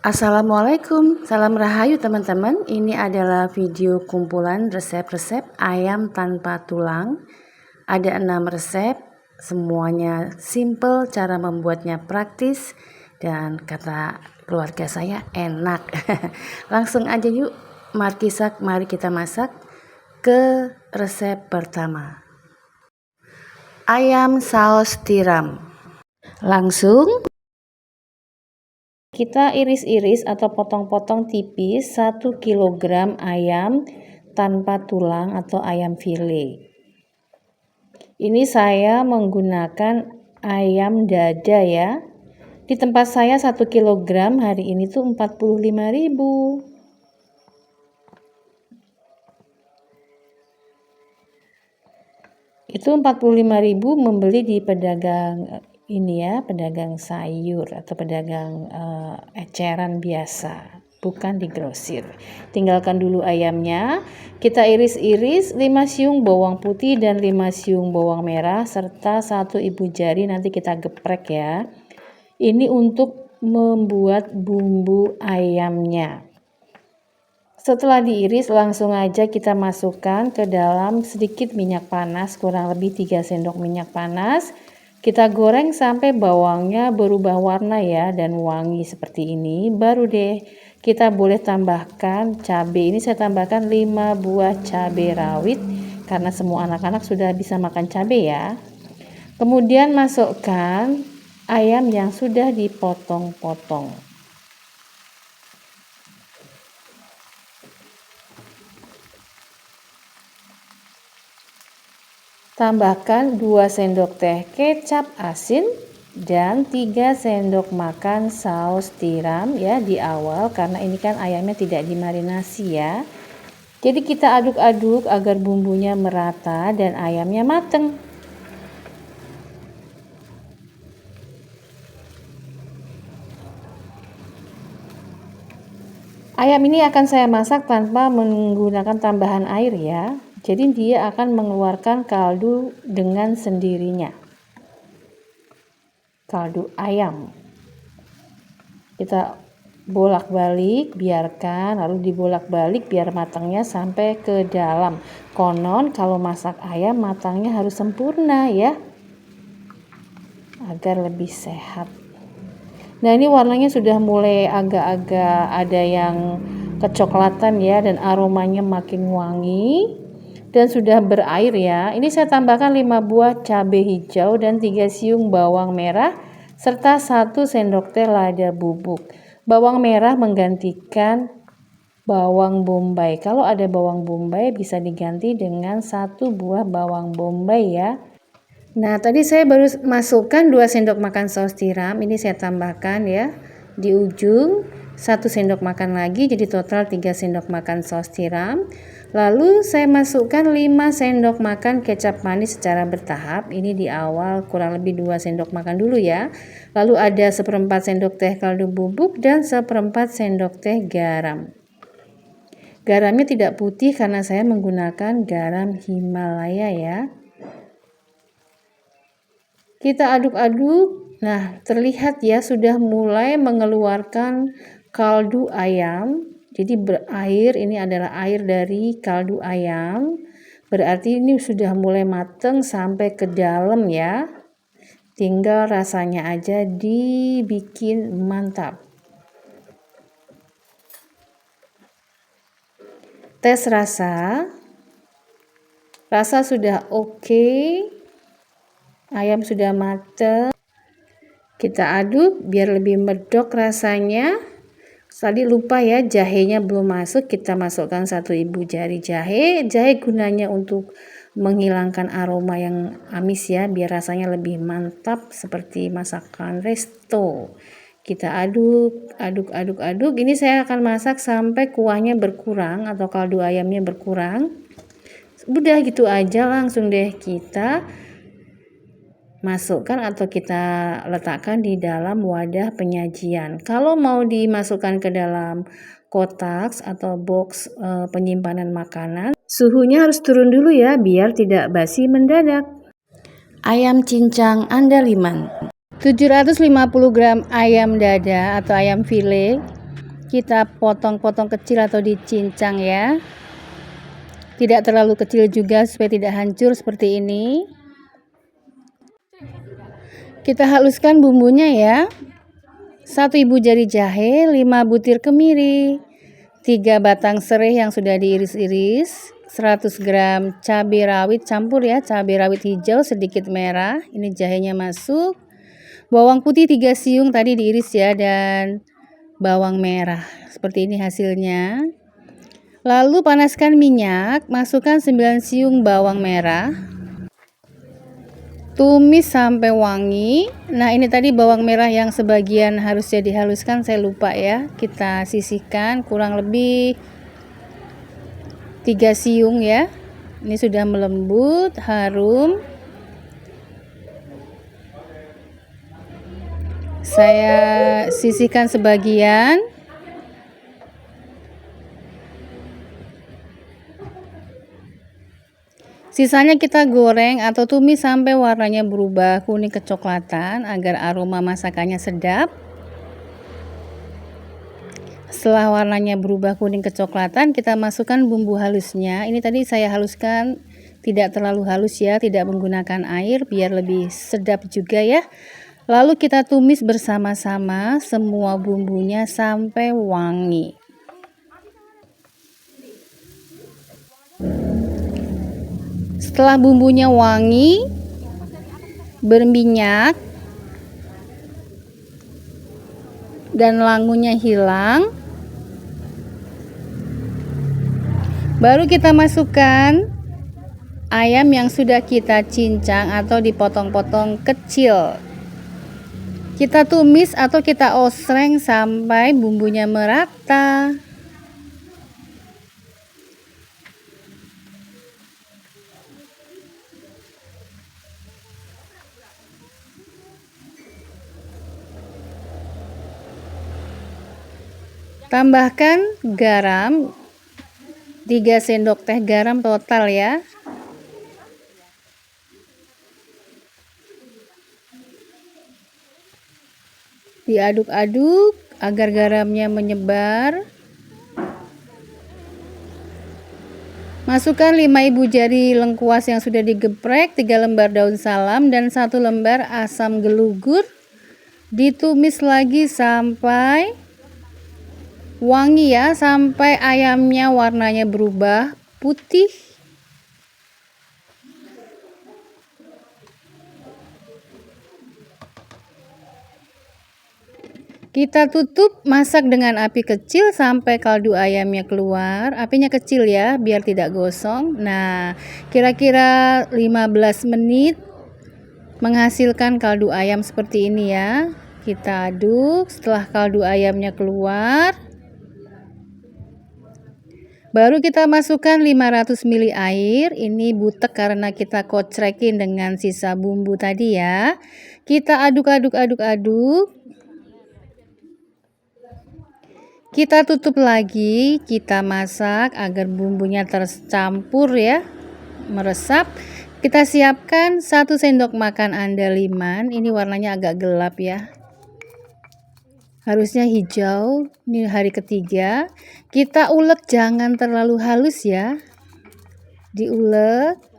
Assalamualaikum, salam rahayu teman-teman. Ini adalah video kumpulan resep-resep ayam tanpa tulang. Ada 6 resep, semuanya simple, cara membuatnya praktis, dan kata keluarga saya enak. Langsung aja yuk, mari kita masak ke resep pertama. Ayam saus tiram. Langsung kita iris-iris atau potong-potong tipis 1 kg ayam tanpa tulang atau ayam file. Ini saya menggunakan ayam dada ya. Di tempat saya 1 kg hari ini tuh 45.000. Itu 45.000 membeli di pedagang ini ya, pedagang sayur atau pedagang eceran biasa, bukan di grosir. Tinggalkan dulu ayamnya, kita iris-iris 5 siung bawang putih dan 5 siung bawang merah serta 1 ibu jari, nanti kita geprek ya. Ini untuk membuat bumbu ayamnya. Setelah diiris, langsung aja kita masukkan ke dalam sedikit minyak panas, kurang lebih 3 sendok minyak panas. Kita goreng sampai bawangnya berubah warna ya dan wangi seperti ini. Baru deh kita boleh tambahkan cabai. Ini saya tambahkan 5 buah cabai rawit karena semua anak-anak sudah bisa makan cabai ya. Kemudian masukkan ayam yang sudah dipotong-potong. Tambahkan 2 sendok teh kecap asin dan 3 sendok makan saus tiram ya di awal, karena ini kan ayamnya tidak dimarinasi ya. Jadi kita aduk-aduk agar bumbunya merata dan ayamnya mateng. Ayam ini akan saya masak tanpa menggunakan tambahan air ya. Jadi dia akan mengeluarkan kaldu dengan sendirinya. Kaldu ayam. Kita bolak-balik, biarkan, lalu dibolak-balik biar matangnya sampai ke dalam. Konon kalau masak ayam matangnya harus sempurna ya, agar lebih sehat. Nah ini warnanya sudah mulai agak-agak ada yang kecoklatan ya, dan aromanya makin wangi dan sudah berair ya. Ini saya tambahkan 5 buah cabai hijau dan 3 siung bawang merah serta 1 sendok teh lada bubuk. Bawang merah menggantikan bawang bombay. Kalau ada bawang bombay bisa diganti dengan 1 buah bawang bombay ya. Nah tadi saya baru masukkan 2 sendok makan saus tiram. Ini saya tambahkan ya di ujung 1 sendok makan lagi, jadi total 3 sendok makan saus tiram. Lalu saya masukkan 5 sendok makan kecap manis secara bertahap. Ini di awal kurang lebih 2 sendok makan dulu ya. Lalu ada 1/4 sendok teh kaldu bubuk dan 1/4 sendok teh garam. Garamnya tidak putih karena saya menggunakan garam Himalaya ya. Kita aduk-aduk. Nah, terlihat ya sudah mulai mengeluarkan kaldu ayam. Jadi berair, ini adalah air dari kaldu ayam. Berarti ini sudah mulai mateng sampai ke dalam ya. Tinggal rasanya aja dibikin mantap. Tes rasa. Rasa sudah oke. Ayam sudah mateng. Kita aduk biar lebih medok rasanya. Tadi lupa ya, jahenya belum masuk, kita masukkan 1 ibu jari jahe. Jahe gunanya untuk menghilangkan aroma yang amis ya, biar rasanya lebih mantap seperti masakan resto. Kita aduk. Ini saya akan masak sampai kuahnya berkurang atau kaldu ayamnya berkurang. Udah gitu aja, langsung deh kita masukkan atau kita letakkan di dalam wadah penyajian. Kalau mau dimasukkan ke dalam kotak atau box penyimpanan makanan, suhunya harus turun dulu ya biar tidak basi mendadak. Ayam cincang andaliman. 750 gram ayam dada atau ayam file. Kita potong-potong kecil atau dicincang ya. Tidak terlalu kecil juga supaya tidak hancur seperti ini. Kita haluskan bumbunya ya. 1 ibu jari jahe, 5 butir kemiri, 3 batang serai yang sudah diiris-iris, 100 gram cabai rawit campur ya, cabai rawit hijau sedikit merah, ini jahenya masuk. Bawang putih 3 siung tadi diiris ya, dan bawang merah. Seperti ini hasilnya. Lalu panaskan minyak, masukkan 9 siung bawang merah. Tumis sampai wangi. Nah, ini tadi bawang merah yang sebagian harusnya dihaluskan, saya lupa ya. Kita sisihkan kurang lebih 3 siung ya. Ini sudah melembut, harum. Saya sisihkan sebagian. Sisanya kita goreng atau tumis sampai warnanya berubah kuning kecoklatan agar aroma masakannya sedap. Setelah warnanya berubah kuning kecoklatan, kita masukkan bumbu halusnya. Ini tadi saya haluskan tidak terlalu halus ya, tidak menggunakan air biar lebih sedap juga ya. Lalu kita tumis bersama-sama semua bumbunya sampai wangi. Setelah bumbunya wangi, berminyak, dan langunya hilang, baru kita masukkan ayam yang sudah kita cincang atau dipotong-potong kecil. Kita tumis atau kita osreng sampai bumbunya merata. Tambahkan garam, 3 sendok teh garam total ya. Diaduk-aduk agar garamnya menyebar. Masukkan 5 ibu jari lengkuas yang sudah digeprek, 3 lembar daun salam, dan 1 lembar asam gelugur. Ditumis lagi sampai wangi ya, sampai ayamnya warnanya berubah putih. Kita tutup, masak dengan api kecil sampai kaldu ayamnya keluar. Apinya kecil ya, biar tidak gosong. Nah, kira-kira 15 menit menghasilkan kaldu ayam seperti ini ya. Kita aduk, setelah kaldu ayamnya keluar, baru kita masukkan 500 ml air. Ini butek karena kita kocrekin dengan sisa bumbu tadi ya. Kita aduk-aduk. Kita tutup lagi, kita masak agar bumbunya tercampur ya, meresap. Kita siapkan 1 sendok makan andaliman. Ini warnanya agak gelap ya. Harusnya hijau. Ini hari ketiga. Kita ulek, jangan terlalu halus ya. Diulek.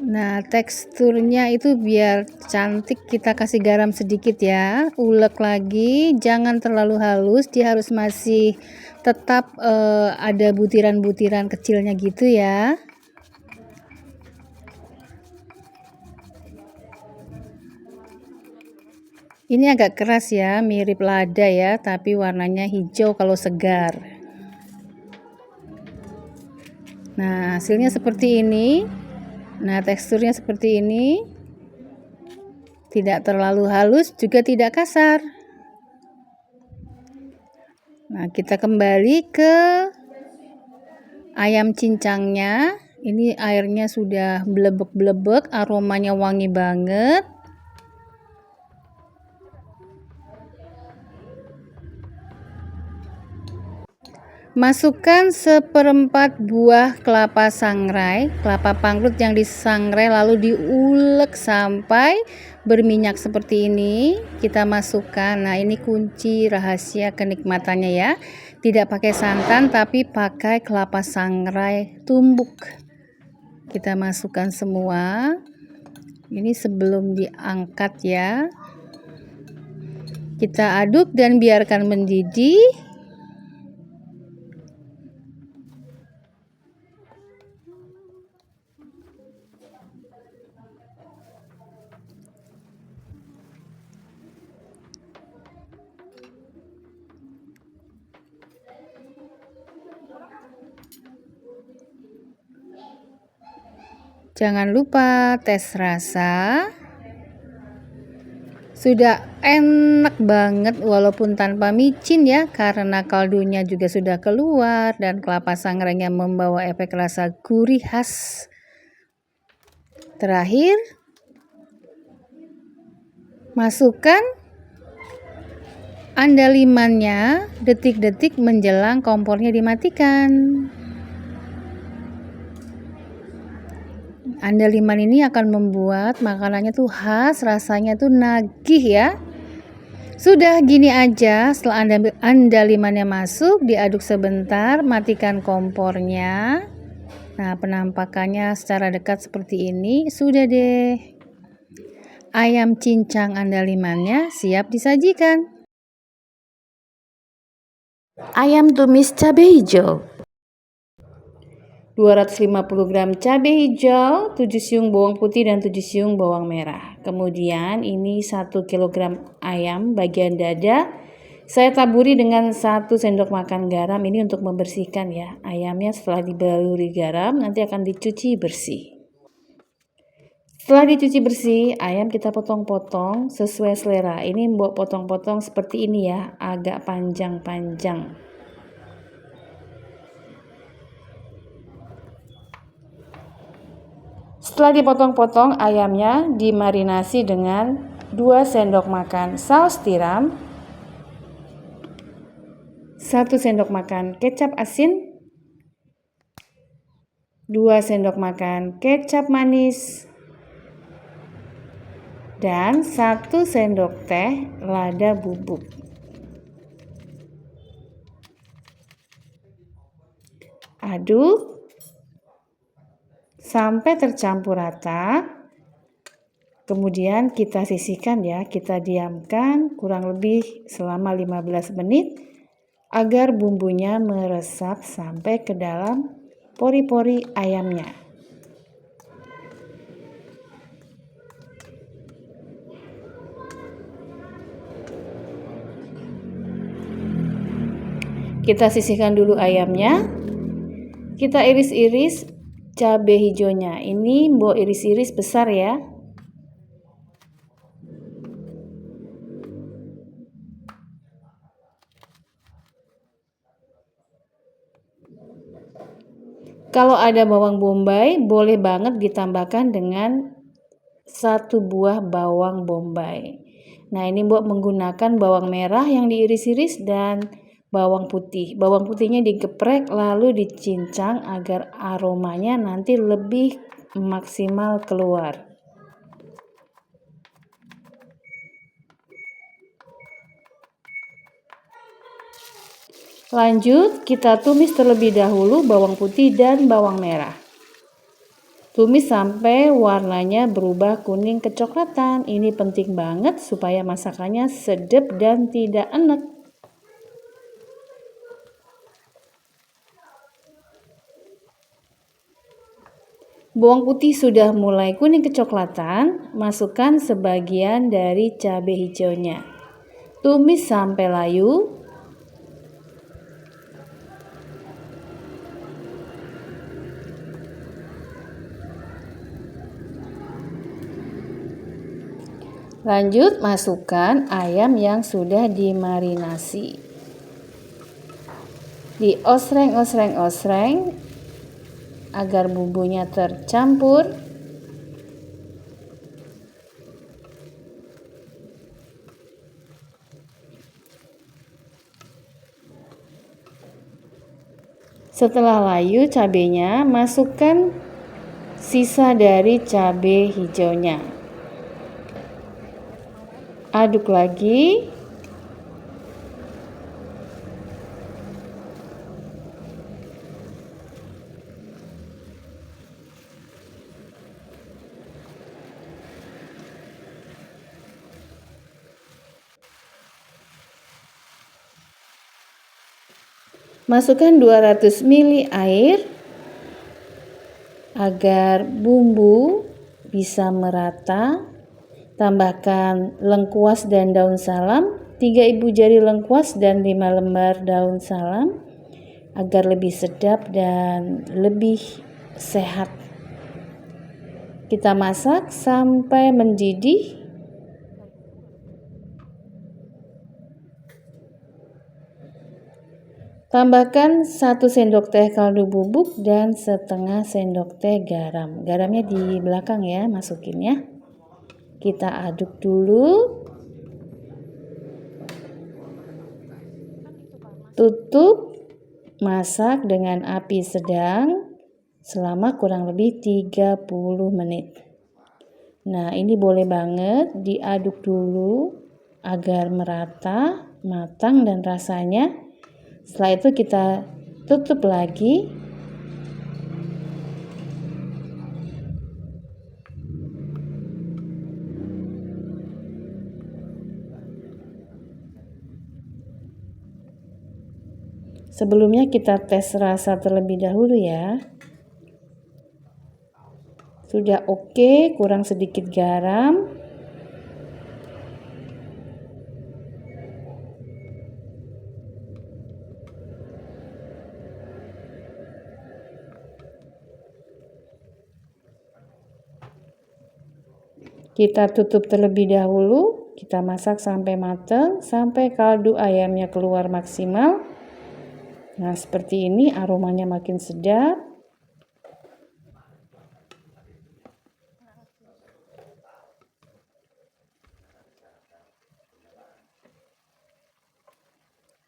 Nah, teksturnya itu biar cantik kita kasih garam sedikit ya. Ulek lagi, jangan terlalu halus, dia harus masih tetap ada butiran-butiran kecilnya gitu ya. Ini agak keras ya, mirip lada ya, tapi warnanya hijau kalau segar. Nah, hasilnya seperti ini. Nah, teksturnya seperti ini. Tidak terlalu halus, juga tidak kasar. Nah, kita kembali ke ayam cincangnya. Ini airnya sudah blebek-blebek, aromanya wangi banget. Masukkan seperempat buah kelapa sangrai, kelapa parut yang disangrai lalu diulek sampai berminyak seperti ini. Kita masukkan. Nah, ini kunci rahasia kenikmatannya ya. Tidak pakai santan tapi pakai kelapa sangrai tumbuk. Kita masukkan semua. Ini sebelum diangkat ya. Kita aduk dan biarkan mendidih. Jangan lupa tes rasa. Sudah enak banget walaupun tanpa micin ya, karena kaldunya juga sudah keluar dan kelapa sangrainya membawa efek rasa gurih khas. Terakhir, masukkan andalimannya detik-detik menjelang kompornya dimatikan. Andaliman ini akan membuat makanannya tuh khas, rasanya tuh nagih ya. Sudah gini aja, setelah andalimannya masuk, diaduk sebentar, matikan kompornya. Nah, penampakannya secara dekat seperti ini. Sudah deh. Ayam cincang andalimannya siap disajikan. Ayam tumis cabai hijau. 250 gram cabai hijau, 7 siung bawang putih dan 7 siung bawang merah. Kemudian ini 1 kg ayam bagian dada. Saya taburi dengan 1 sendok makan garam, ini untuk membersihkan ya. Ayamnya setelah dibaluri garam nanti akan dicuci bersih. Setelah dicuci bersih, ayam kita potong-potong sesuai selera. Ini mbok potong-potong seperti ini ya, agak panjang-panjang. Setelah dipotong-potong, ayamnya dimarinasi dengan 2 sendok makan saus tiram, 1 sendok makan kecap asin, 2 sendok makan kecap manis, dan 1 sendok teh lada bubuk. Aduk sampai tercampur rata. Kemudian kita sisihkan ya, kita diamkan kurang lebih selama 15 menit agar bumbunya meresap sampai ke dalam pori-pori ayamnya. Kita sisihkan dulu ayamnya. Kita iris-iris cabai hijaunya. Ini mbok iris-iris besar ya. Kalau ada bawang bombay, boleh banget ditambahkan dengan 1 buah bawang bombay. Nah, ini mbok menggunakan bawang merah yang diiris-iris dan bawang putih. Bawang putihnya digeprek lalu dicincang agar aromanya nanti lebih maksimal keluar. Lanjut, kita tumis terlebih dahulu bawang putih dan bawang merah. Tumis sampai warnanya berubah kuning kecoklatan. Ini penting banget supaya masakannya sedap dan tidak enek. Bawang putih sudah mulai kuning kecoklatan, masukkan sebagian dari cabai hijaunya. Tumis sampai layu. Lanjut, masukkan ayam yang sudah dimarinasi. Diosreng-osreng-osreng agar bumbunya tercampur. Setelah layu cabenya, masukkan sisa dari cabai hijaunya. Aduk lagi. Masukkan 200 ml air agar bumbu bisa merata. Tambahkan lengkuas dan daun salam, 3 ibu jari lengkuas dan 5 lembar daun salam agar lebih sedap dan lebih sehat. Kita masak sampai mendidih. Tambahkan 1 sendok teh kaldu bubuk dan setengah sendok teh garam. Garamnya di belakang ya, masukin ya. Kita aduk dulu. Tutup, masak dengan api sedang selama kurang lebih 30 menit. Nah, ini boleh banget diaduk dulu agar merata, matang dan rasanya. Setelah itu kita tutup lagi. Sebelumnya kita tes rasa terlebih dahulu ya. Sudah oke, kurang sedikit garam. Kita tutup terlebih dahulu, kita masak sampai matang, sampai kaldu ayamnya keluar maksimal. Nah, seperti ini aromanya makin sedap.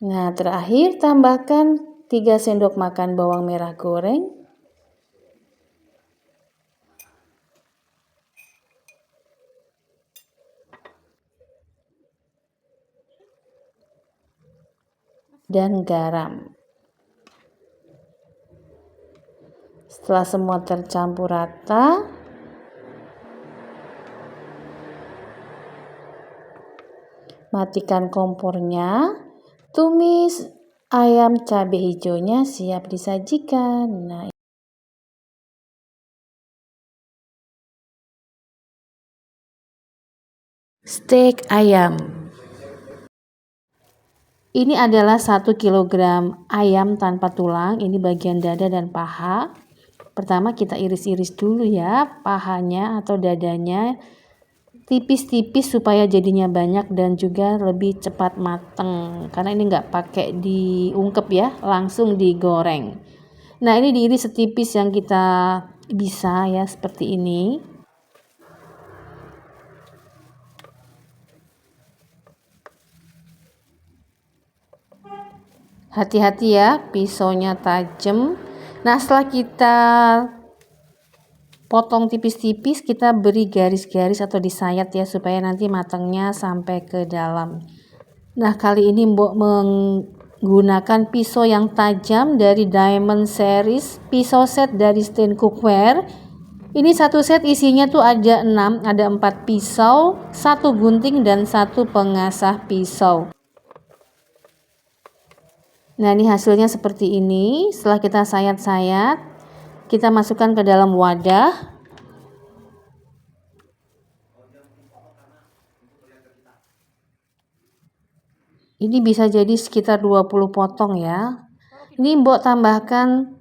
Nah, terakhir tambahkan 3 sendok makan bawang merah goreng. Dan garam. Setelah semua tercampur rata, matikan kompornya. Tumis ayam cabai hijaunya siap disajikan. Nah, steak ayam. Ini adalah 1 kg ayam tanpa tulang. Ini bagian dada dan paha. Pertama kita iris-iris dulu ya pahanya atau dadanya. Tipis-tipis supaya jadinya banyak dan juga lebih cepat mateng. Karena ini nggak pakai diungkep ya, langsung digoreng. Nah, ini diiris setipis yang kita bisa ya, seperti ini. Hati-hati ya, pisaunya tajam. Nah, setelah kita potong tipis-tipis, kita beri garis-garis atau disayat ya supaya nanti matangnya sampai ke dalam. Nah, kali ini Mbok menggunakan pisau yang tajam dari Diamond Series, pisau set dari Stein Cookware. Ini satu set isinya tuh ada 6, ada 4 pisau, 1 gunting dan 1 pengasah pisau. Nah, ini hasilnya seperti ini. Setelah kita sayat-sayat, kita masukkan ke dalam wadah. Ini bisa jadi sekitar 20 potong ya. Ini Mbok tambahkan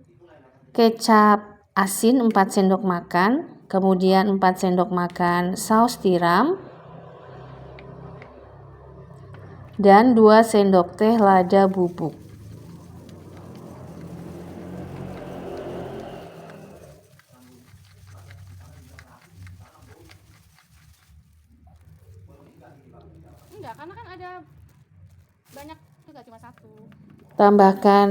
kecap asin 4 sendok makan, kemudian 4 sendok makan saus tiram, dan 2 sendok teh lada bubuk. Enggak, karena kan ada banyak juga, cuma 1. Tambahkan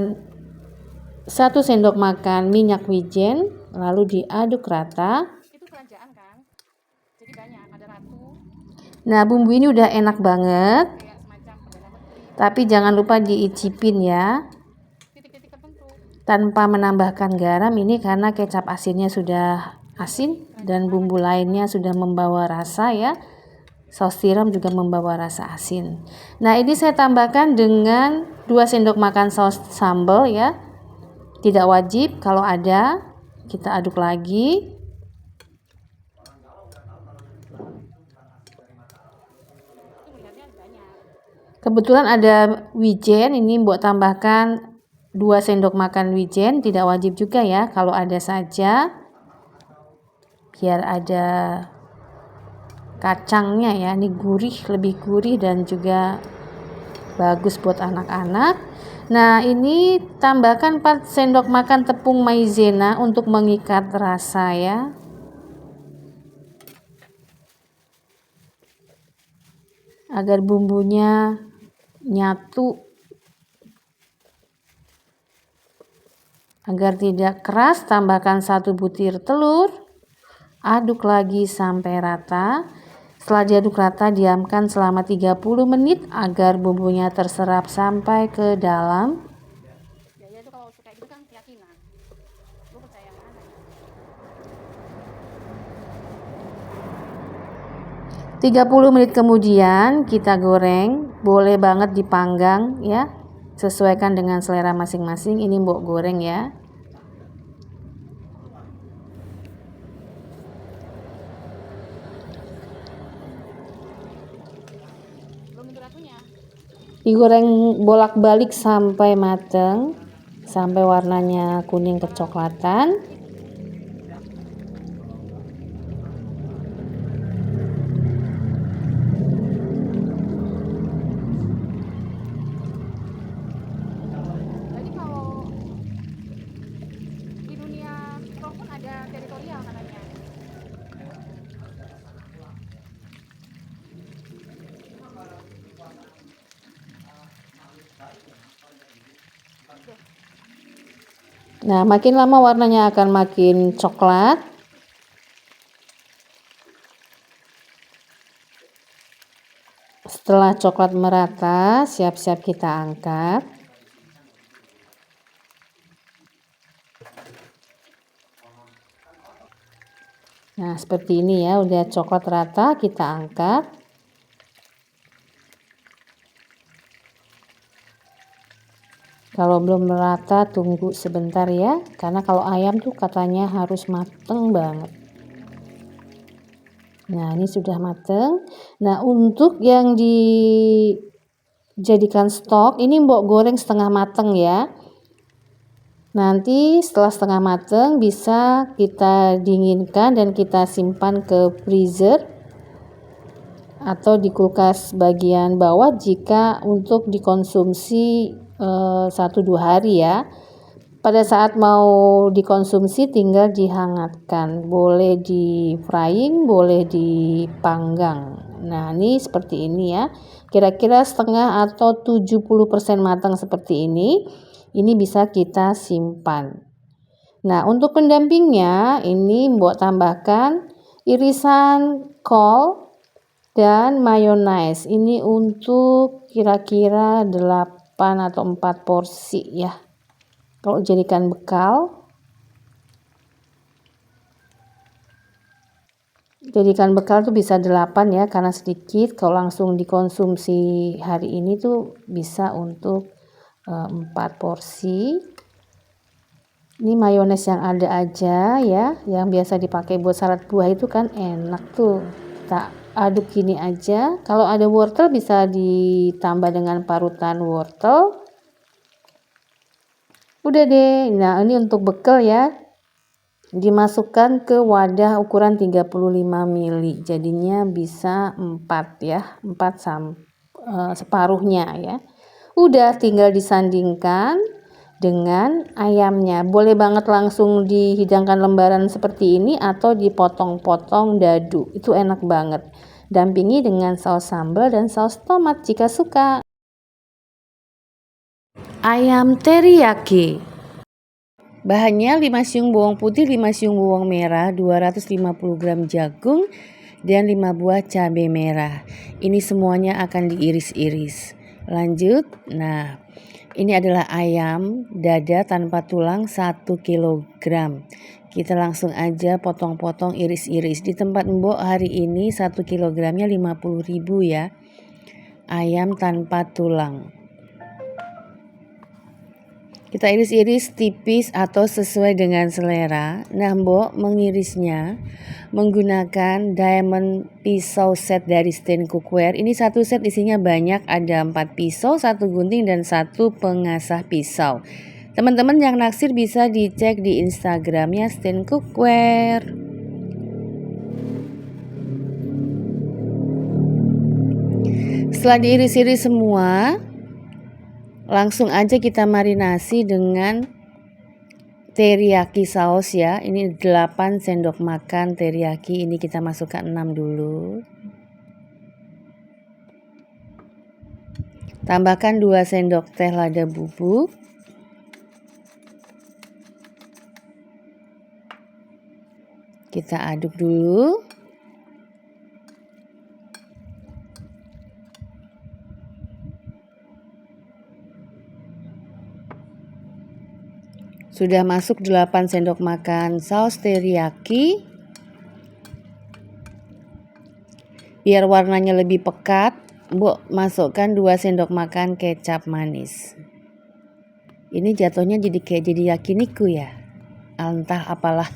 1 sendok makan minyak wijen, lalu diaduk rata. Itu kerajaan kan, jadi banyak, ada ratu. Nah, bumbu ini udah enak banget, tapi jangan lupa diicipin ya, tanpa menambahkan garam ini karena kecap asinnya sudah asin dan bumbu lainnya sudah membawa rasa ya. Saus tiram juga membawa rasa asin. Nah, ini saya tambahkan dengan 2 sendok makan saus sambal ya. Tidak wajib, kalau ada kita aduk lagi. Kebetulan ada wijen, ini Mbok tambahkan 2 sendok makan wijen, tidak wajib juga ya, kalau ada saja. Biar ada kacangnya ya, ini gurih, lebih gurih dan juga bagus buat anak-anak. Nah, ini tambahkan 4 sendok makan tepung maizena untuk mengikat rasa ya. Agar bumbunya nyatu. Agar tidak keras, tambahkan 1 butir telur. Aduk lagi sampai rata. Setelah diaduk rata, diamkan selama 30 menit agar bumbunya terserap sampai ke dalam. 30 menit kemudian kita goreng, boleh banget dipanggang ya. Sesuaikan dengan selera masing-masing, ini Mbok goreng ya. Digoreng bolak-balik sampai matang, sampai warnanya kuning kecoklatan. Jadi kalau di dunia roh pun ada teritorial katanya. Nah, makin lama warnanya akan makin coklat. Setelah coklat merata, siap-siap kita angkat. Nah, seperti ini ya, udah coklat rata, kita angkat. Kalau belum merata, tunggu sebentar ya, karena kalau ayam tuh katanya harus mateng banget. Nah, ini sudah mateng. Nah, untuk yang dijadikan stok, ini Mbok goreng setengah mateng ya. Nanti setelah setengah mateng bisa kita dinginkan dan kita simpan ke freezer atau di kulkas bagian bawah jika untuk dikonsumsi 1-2 hari ya. Pada saat mau dikonsumsi tinggal dihangatkan, boleh di frying, boleh dipanggang. Nah, ini seperti ini ya, kira-kira setengah atau 70% matang seperti ini bisa kita simpan. Nah, untuk pendampingnya ini Mbok tambahkan irisan kol dan mayonaise. Ini untuk kira-kira 8 atau 4 porsi ya. Kalau jadikan bekal, tuh bisa 8 ya, karena sedikit. Kalau langsung dikonsumsi hari ini tuh bisa untuk 4 porsi. Ini mayones yang ada aja ya, yang biasa dipakai buat salad buah itu kan enak tuh. Kita aduk gini aja. Kalau ada wortel bisa ditambah dengan parutan wortel. Udah deh. Nah, ini untuk bekal ya. Dimasukkan ke wadah ukuran 35 ml. Jadinya bisa 4 ya. 4 separuhnya ya. Udah tinggal disandingkan dengan ayamnya. Boleh banget langsung dihidangkan lembaran seperti ini atau dipotong-potong dadu. Itu enak banget. Dampingi dengan saus sambal dan saus tomat jika suka. Ayam teriyaki. Bahannya 5 siung bawang putih, 5 siung bawang merah, 250 gram jagung, dan 5 buah cabai merah. Ini semuanya akan diiris-iris. Lanjut, nah ini adalah ayam dada tanpa tulang 1 kilogram. Kita langsung aja potong-potong, iris-iris. Di tempat Mbok hari ini 1 kilogramnya 50.000 ya. Ayam tanpa tulang. Kita iris-iris tipis atau sesuai dengan selera. Nah, Mbok mengirisnya menggunakan diamond pisau set dari Stain Cookware. Ini satu set isinya banyak, ada 4 pisau, 1 gunting dan 1 pengasah pisau. Teman-teman yang naksir bisa dicek di Instagramnya Stain Cookware. Setelah diiris-iris semua, langsung aja kita marinasi dengan teriyaki saus ya. Ini 8 sendok makan teriyaki. Ini kita masukkan 6 dulu. Tambahkan 2 sendok teh lada bubuk. Kita aduk dulu. Sudah masuk 8 sendok makan saus teriyaki. Biar warnanya lebih pekat, Mbok masukkan 2 sendok makan kecap manis. Ini jatuhnya jadi yakiniku ya. Entah apalah.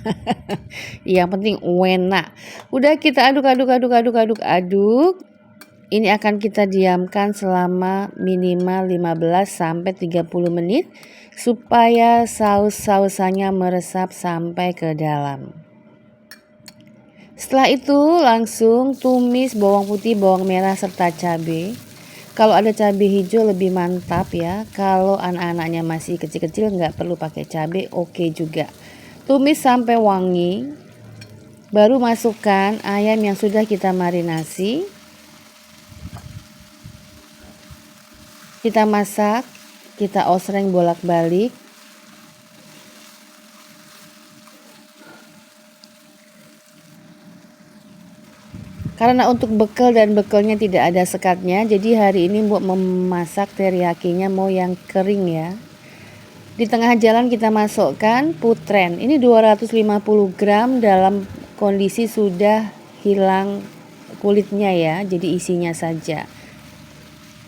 Yang penting enak. Udah kita aduk. Ini akan kita diamkan selama minimal 15 sampai 30 menit supaya saus-sausannya meresap sampai ke dalam. Setelah itu langsung tumis bawang putih, bawang merah serta cabai. Kalau ada cabai hijau lebih mantap ya. Kalau anak-anaknya masih kecil-kecil nggak perlu pakai cabai, oke juga. Tumis sampai wangi. Baru masukkan ayam yang sudah kita marinasi. Kita masak, kita osreng bolak-balik. Karena untuk bekel dan bekelnya tidak ada sekatnya, jadi hari ini Mbok memasak teriyakinya mau yang kering ya. Di tengah jalan kita masukkan putren. Ini 250 gram dalam kondisi sudah hilang kulitnya ya, jadi isinya saja.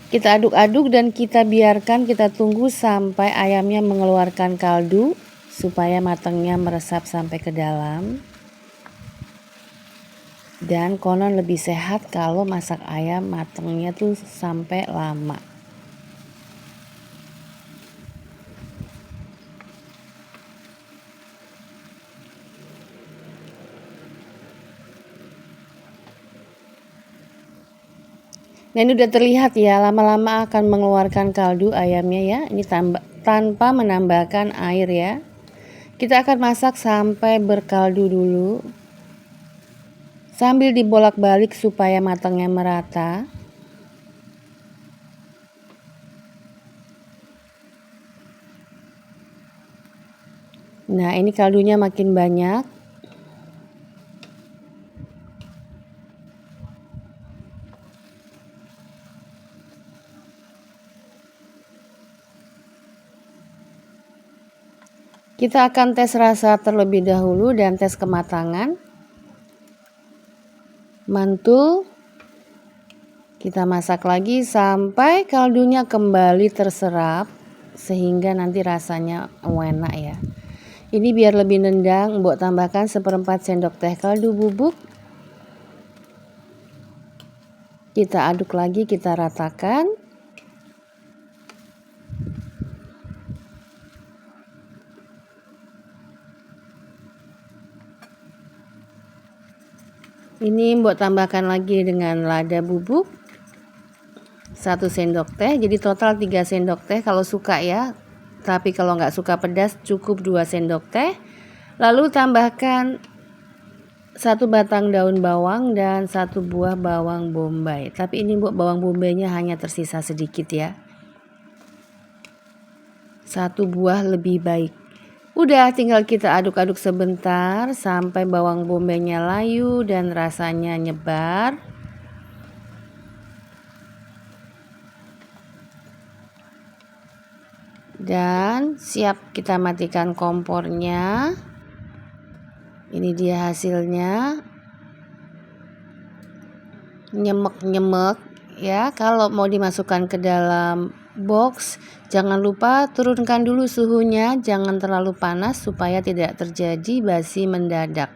Kita aduk-aduk dan kita biarkan, kita tunggu sampai ayamnya mengeluarkan kaldu supaya matangnya meresap sampai ke dalam. Dan konon lebih sehat kalau masak ayam matangnya tuh sampai lama. Nah, ini udah terlihat ya, lama-lama akan mengeluarkan kaldu ayamnya ya. Ini tanpa menambahkan air ya. Kita akan masak sampai berkaldu dulu. Sambil dibolak-balik supaya matangnya merata. Nah, ini kaldunya makin banyak. Kita akan tes rasa terlebih dahulu dan tes kematangan. Mantul. Kita masak lagi sampai kaldunya kembali terserap sehingga nanti rasanya enak ya. Ini biar lebih nendang, Mbok tambahkan 1/4 sendok teh kaldu bubuk. Kita aduk lagi, kita ratakan. Ini Mbok tambahkan lagi dengan lada bubuk 1 sendok teh, jadi total 3 sendok teh kalau suka ya. Tapi kalau nggak suka pedas cukup 2 sendok teh. Lalu tambahkan 1 batang daun bawang dan 1 buah bawang bombay. Tapi ini Mbok bawang bombaynya hanya tersisa sedikit ya. 1 buah lebih baik. Udah tinggal kita aduk-aduk sebentar sampai bawang bombaynya layu dan rasanya nyebar. Dan siap kita matikan kompornya. Ini dia hasilnya. Nyemek-nyemek ya. Kalau mau dimasukkan ke dalam box, jangan lupa turunkan dulu suhunya, jangan terlalu panas supaya tidak terjadi basi mendadak.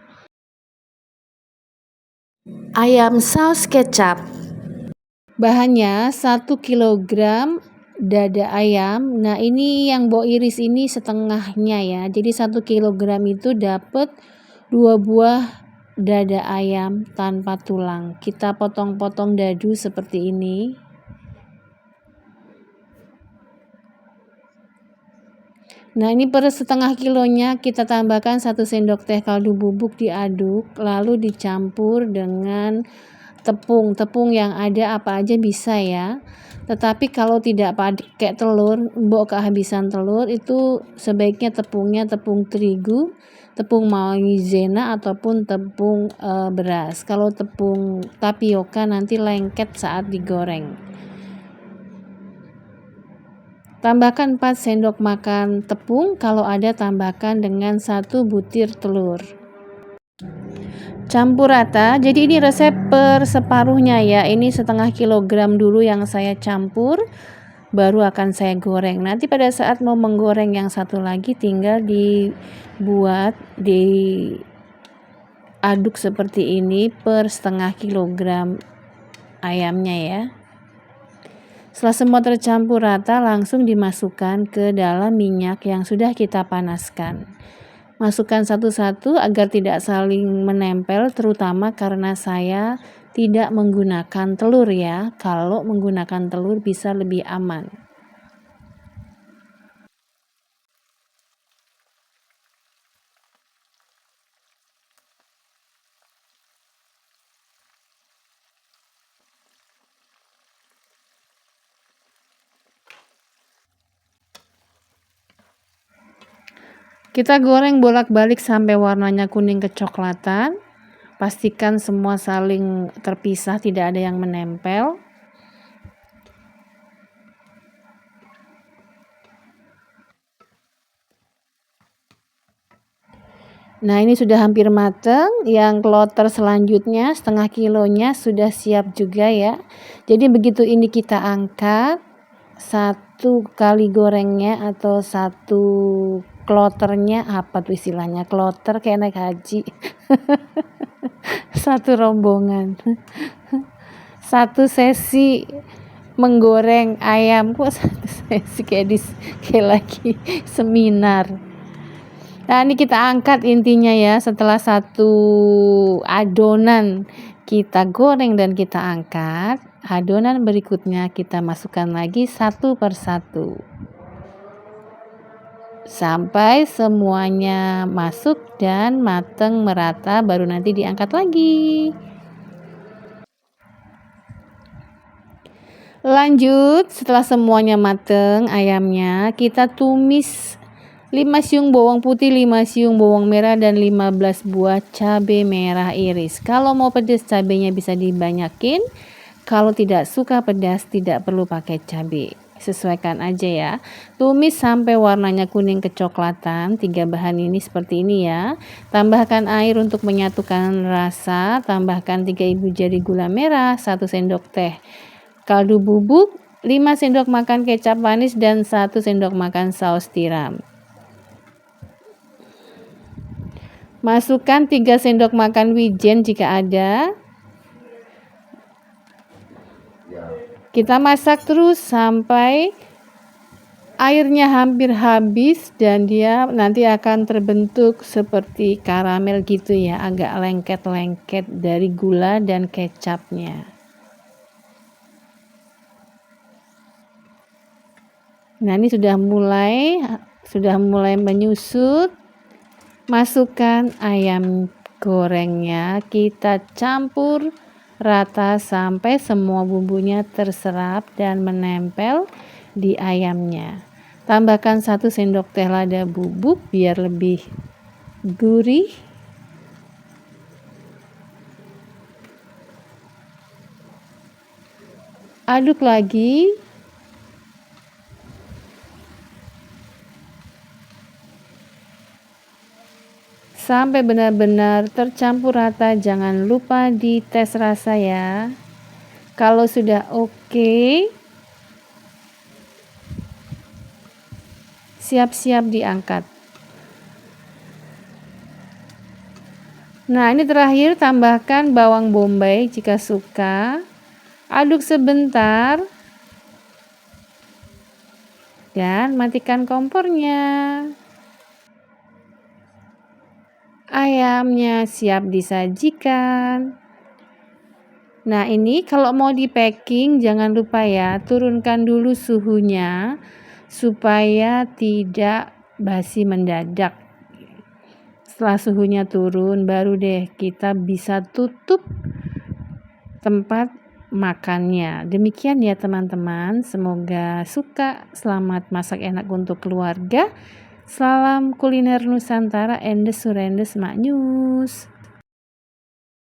Ayam saus kecap. Bahannya 1 kg dada ayam. Nah, ini yang Bo iris ini setengahnya ya. Jadi 1 kg itu dapat 2 buah dada ayam tanpa tulang. Kita potong-potong dadu seperti ini. Nah, ini per setengah kilonya kita tambahkan 1 sendok teh kaldu bubuk, diaduk lalu dicampur dengan tepung yang ada apa aja bisa ya. Tetapi kalau tidak pakai telur, Mbok kehabisan telur, itu sebaiknya tepungnya tepung terigu, tepung maizena ataupun tepung beras. Kalau tepung tapioka nanti lengket saat digoreng. Tambahkan 4 sendok makan tepung, kalau ada tambahkan dengan 1 butir telur. Campur rata, jadi ini resep per separuhnya ya. Ini setengah kilogram dulu yang saya campur, baru akan saya goreng. Nanti pada saat mau menggoreng yang satu lagi tinggal diaduk seperti ini per setengah kilogram ayamnya ya. Setelah semua tercampur rata, langsung dimasukkan ke dalam minyak yang sudah kita panaskan. Masukkan satu-satu agar tidak saling menempel, terutama karena saya tidak menggunakan telur ya. Kalau menggunakan telur bisa lebih aman. Kita goreng bolak-balik sampai warnanya kuning kecoklatan. Pastikan semua saling terpisah, tidak ada yang menempel. Nah, ini sudah hampir matang. Yang kloter selanjutnya setengah kilonya sudah siap juga ya. Jadi begitu ini kita angkat, 1 kali gorengnya atau 1 kloternya, apa tuh istilahnya, kloter kayak naik haji. 1 rombongan. 1 sesi menggoreng ayam, kok 1 sesi kayak lagi seminar. Nah, ini kita angkat intinya ya. Setelah 1 adonan kita goreng dan kita angkat, adonan berikutnya kita masukkan lagi 1 per 1 sampai semuanya masuk dan matang merata, baru nanti diangkat lagi. Lanjut, setelah semuanya matang ayamnya, kita tumis 5 siung bawang putih, 5 siung bawang merah, dan 15 buah cabai merah iris. Kalau mau pedas cabainya bisa dibanyakin. Kalau tidak suka pedas tidak perlu pakai cabai. Sesuaikan aja ya. Tumis sampai warnanya kuning kecoklatan. 3 bahan ini seperti ini ya. Tambahkan air untuk menyatukan rasa. Tambahkan 3 ibu jari gula merah, 1 sendok teh kaldu bubuk, 5 sendok makan kecap manis, dan 1 sendok makan saus tiram. Masukkan 3 sendok makan wijen jika ada. Kita masak terus sampai airnya hampir habis dan dia nanti akan terbentuk seperti karamel gitu ya, agak lengket-lengket dari gula dan kecapnya. Nah, ini sudah mulai menyusut. Masukkan ayam gorengnya, kita campur rata sampai semua bumbunya terserap dan menempel di ayamnya. Tambahkan 1 sendok teh lada bubuk biar lebih gurih. Aduk lagi. Sampai benar-benar tercampur rata, jangan lupa dites rasa ya. Kalau sudah oke, siap-siap diangkat. Nah, ini terakhir tambahkan bawang bombay jika suka. Aduk sebentar dan matikan kompornya. Ayamnya siap disajikan. Nah, ini kalau mau di packing jangan lupa ya, turunkan dulu suhunya supaya tidak basi mendadak. Setelah suhunya turun baru deh kita bisa tutup tempat makannya. Demikian ya teman-teman, semoga suka. Selamat masak enak untuk keluarga. Salam kuliner Nusantara, endes surendes maknyus.